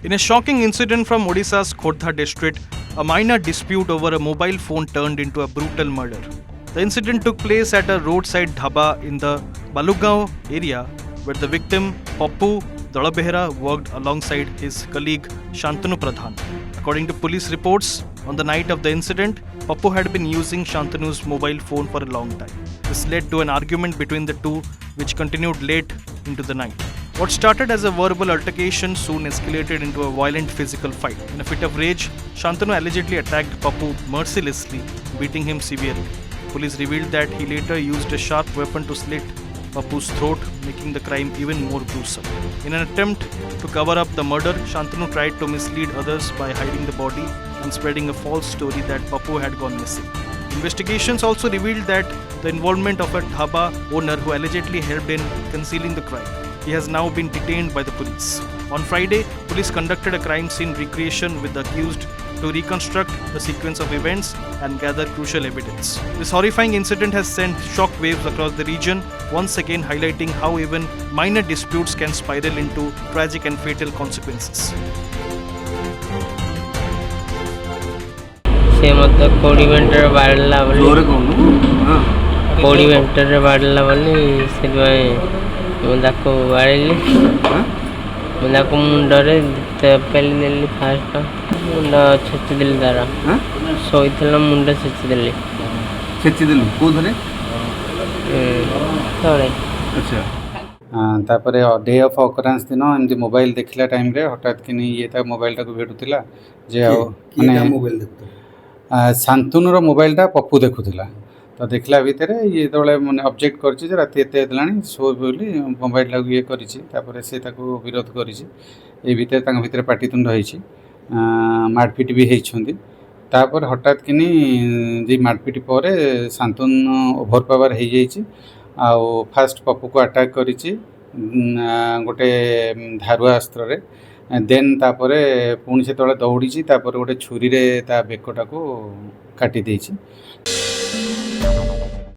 In a shocking incident from Odisha's Khordha district, a minor dispute over a mobile phone turned into a brutal murder. The incident took place at a roadside dhaba in the Balugaon area where the victim, Pappu Dalabehra, worked alongside his colleague Shantanu Pradhan. According to police reports, on the night of the incident, Pappu had been using Shantanu's mobile phone for a long time. This led to an argument between the two, which continued late into the night. What started as a verbal altercation soon escalated into a violent physical fight. In a fit of rage, Shantanu allegedly attacked Pappu mercilessly, beating him severely. Police revealed that he later used a sharp weapon to slit Pappu's throat, making the crime even more gruesome. In an attempt to cover up the murder, Shantanu tried to mislead others by hiding the body and spreading a false story that Pappu had gone missing. Investigations also revealed that the involvement of a dhaba owner who allegedly helped in concealing the crime. He has now been detained by the police. On Friday, police conducted a crime scene recreation with the accused to reconstruct the sequence of events and gather crucial evidence. This horrifying incident has sent shock waves across the region, once again highlighting how even minor disputes can spiral into tragic and fatal consequences. से मतलब कोड़ी vendor बाड़ला बोली कोड़ी vendor बाड़ला बोली से मुझे को बाड़ली मुझे को मुंडरे पेली दिल्ली फास्ट मुंड छेची दिल्ली तारा सोईथिला मुंड छेची दिल्ली कोधरे थोड़े अच्छा तापर डे ऑफ ऑकरेंस दिन एमती मोबाइल देखला टाइम रे हठात कि ये ता मोबाइल टाको भेटुतिला जे माने मोबाइल देखतो शांतनुर मोबाइलटा पप्पू देखुला तो देखला भितर ये जो मैंने ऑब्जेक्ट करछि जे राति एते देलानी सो बोली मोबाइल टाको ये करिछि तापर से ताको विरोध करिछि ए भितर तांग भितर पाटितुंड होइछि मारपीट भी हेइछंदी तापर हठात किनी जे मारपीट पर शांतनु ओभर पावर हे जाइछि आ फास्ट पप्पू को अटैक करिछि गोटे धारुआ अस्त्र रे देन तापरे पुणी से तले दौड़ी तापर गोटे छुरी रे ता बेकटा को काटी देछि।